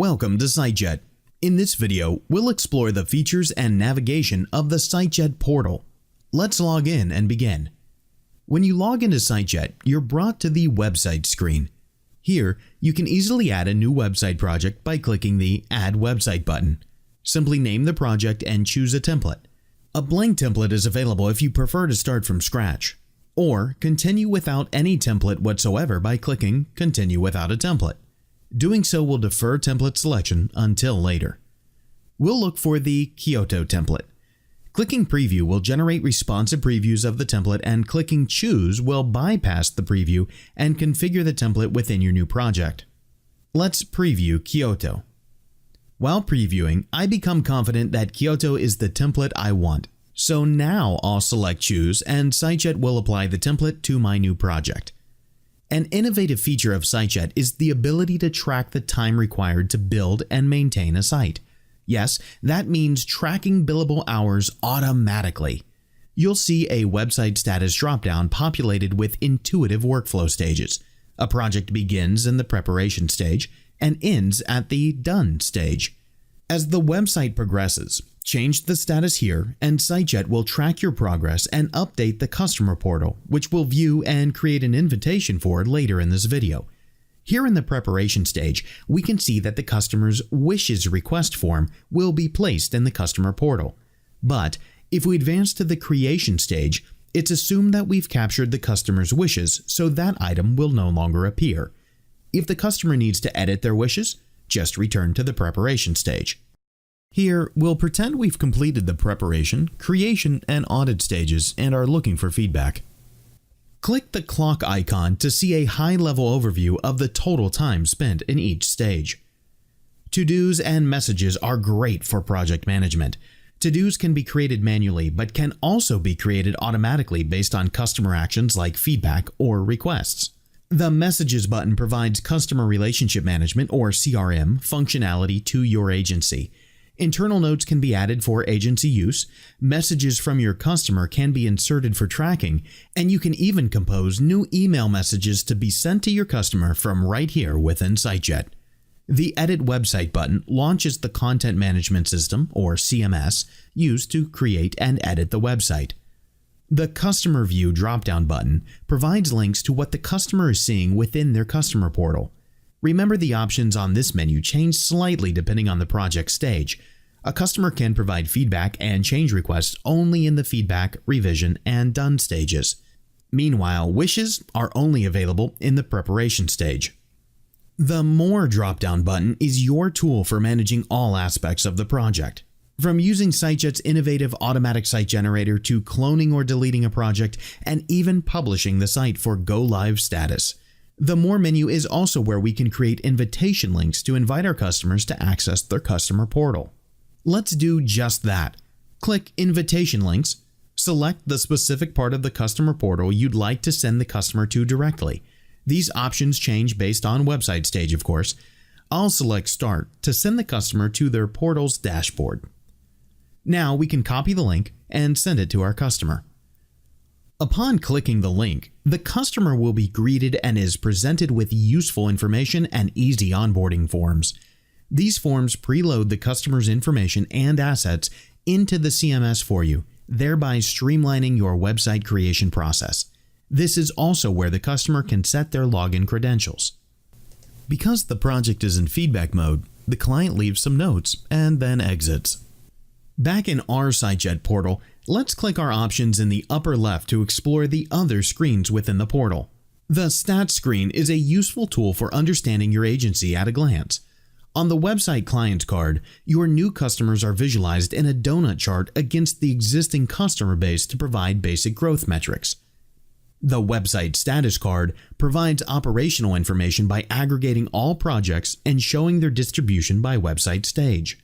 Welcome to Sitejet. In this video, we'll explore the features and navigation of the Sitejet portal. Let's log in and begin. When you log into Sitejet, you're brought to the website screen. Here, you can easily add a new website project by clicking the Add Website button. Simply name the project and choose a template. A blank template is available if you prefer to start from scratch, or continue without any template whatsoever by clicking Continue without a template. Doing so will defer template selection until later. We'll look for the Kyoto template. Clicking Preview will generate responsive previews of the template, and clicking Choose will bypass the preview and configure the template within your new project. Let's preview Kyoto. While previewing, I become confident that Kyoto is the template I want. So now I'll select Choose, and Sitejet will apply the template to my new project. An innovative feature of Sitejet is the ability to track the time required to build and maintain a site. Yes, that means tracking billable hours automatically. You'll see a website status dropdown populated with intuitive workflow stages. A project begins in the preparation stage and ends at the done stage. As the website progresses, change the status here, and Sitejet will track your progress and update the customer portal, which we'll view and create an invitation for later in this video. Here in the preparation stage, we can see that the customer's wishes request form will be placed in the customer portal. But if we advance to the creation stage, it's assumed that we've captured the customer's wishes, so that item will no longer appear. If the customer needs to edit their wishes, just return to the preparation stage. Here, we'll pretend we've completed the preparation, creation, and audit stages and are looking for feedback. Click the clock icon to see a high-level overview of the total time spent in each stage. To-dos and messages are great for project management. To-dos can be created manually, but can also be created automatically based on customer actions like feedback or requests. The Messages button provides customer relationship management, or CRM, functionality to your agency. Internal notes can be added for agency use, messages from your customer can be inserted for tracking, and you can even compose new email messages to be sent to your customer from right here within Sitejet. The Edit Website button launches the content management system, or CMS, used to create and edit the website. The Customer View drop-down button provides links to what the customer is seeing within their customer portal. Remember, the options on this menu change slightly depending on the project stage. A customer can provide feedback and change requests only in the feedback, revision, and done stages. Meanwhile, wishes are only available in the preparation stage. The More drop-down button is your tool for managing all aspects of the project. From using Sitejet's innovative automatic site generator to cloning or deleting a project, and even publishing the site for go-live status. The More menu is also where we can create invitation links to invite our customers to access their customer portal. Let's do just that. Click Invitation Links, select the specific part of the customer portal you'd like to send the customer to directly. These options change based on website stage, of course. I'll select Start to send the customer to their portal's dashboard. Now we can copy the link and send it to our customer. Upon clicking the link, the customer will be greeted and is presented with useful information and easy onboarding forms. These forms preload the customer's information and assets into the CMS for you, thereby streamlining your website creation process. This is also where the customer can set their login credentials. Because the project is in feedback mode, the client leaves some notes and then exits. Back in our Sitejet portal, let's click our options in the upper left to explore the other screens within the portal. The Stats screen is a useful tool for understanding your agency at a glance. On the website client card, your new customers are visualized in a donut chart against the existing customer base to provide basic growth metrics. The website status card provides operational information by aggregating all projects and showing their distribution by website stage.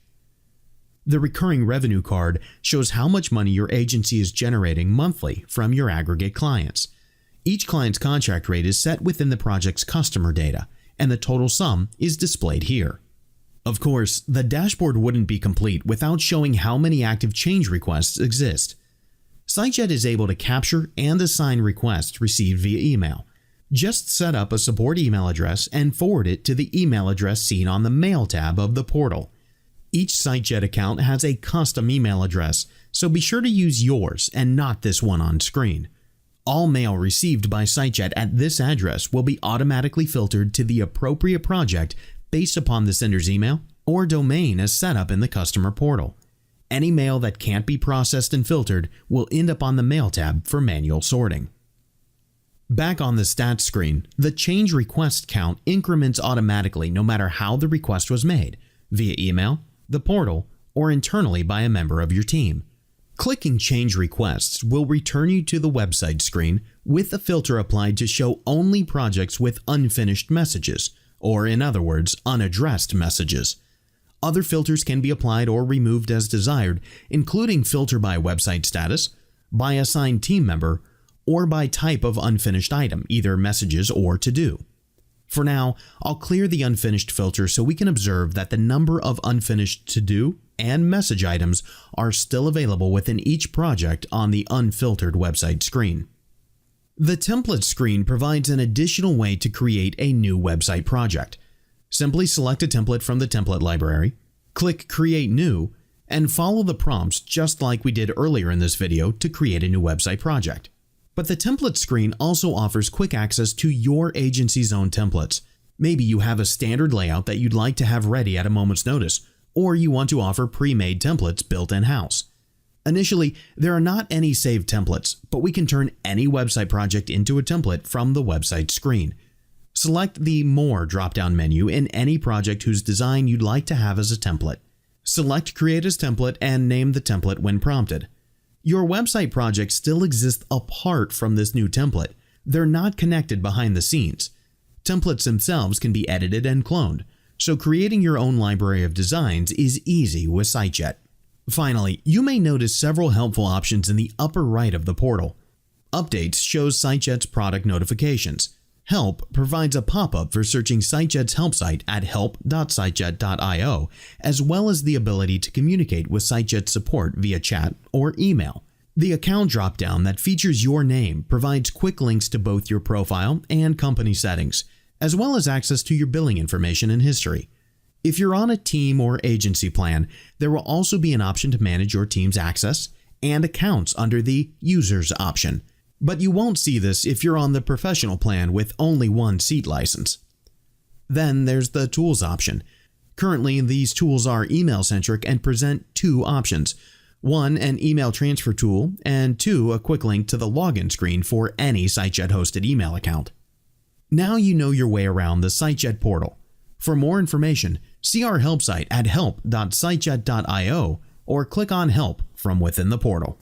The recurring revenue card shows how much money your agency is generating monthly from your aggregate clients. Each client's contract rate is set within the project's customer data, and the total sum is displayed here. Of course, the dashboard wouldn't be complete without showing how many active change requests exist. Sitejet is able to capture and assign requests received via email. Just set up a support email address and forward it to the email address seen on the Mail tab of the portal. Each Sitejet account has a custom email address, so be sure to use yours and not this one on screen. All mail received by Sitejet at this address will be automatically filtered to the appropriate project based upon the sender's email or domain as set up in the customer portal. Any mail that can't be processed and filtered will end up on the Mail tab for manual sorting. Back on the stats screen, the change request count increments automatically no matter how the request was made, via email, the portal, or internally by a member of your team. Clicking Change Requests will return you to the website screen with a filter applied to show only projects with unfinished messages, or in other words, unaddressed messages. Other filters can be applied or removed as desired, including filter by website status, by assigned team member, or by type of unfinished item, either messages or to-do. For now, I'll clear the unfinished filter so we can observe that the number of unfinished to-do and message items are still available within each project on the unfiltered website screen. The template screen provides an additional way to create a new website project. Simply select a template from the template library, click Create New, and follow the prompts just like we did earlier in this video to create a new website project. But the template screen also offers quick access to your agency's own templates. Maybe you have a standard layout that you'd like to have ready at a moment's notice, or you want to offer pre-made templates built in-house. Initially, there are not any saved templates, but we can turn any website project into a template from the website screen. Select the More drop-down menu in any project whose design you'd like to have as a template. Select Create as Template and name the template when prompted. Your website projects still exist apart from this new template. They're not connected behind the scenes. Templates themselves can be edited and cloned, so creating your own library of designs is easy with Sitejet. Finally, you may notice several helpful options in the upper right of the portal. Updates shows Sitejet's product notifications. Help provides a pop-up for searching Sitejet's help site at help.sitejet.io, as well as the ability to communicate with Sitejet support via chat or email. The account dropdown that features your name provides quick links to both your profile and company settings, as well as access to your billing information and history. If you're on a team or agency plan, there will also be an option to manage your team's access and accounts under the Users option. But you won't see this if you're on the professional plan with only one seat license. Then there's the Tools option. Currently, these tools are email-centric and present two options. One, an email transfer tool, and two, a quick link to the login screen for any Sitejet-hosted email account. Now you know your way around the Sitejet portal. For more information, see our help site at help.sitejet.io or click on Help from within the portal.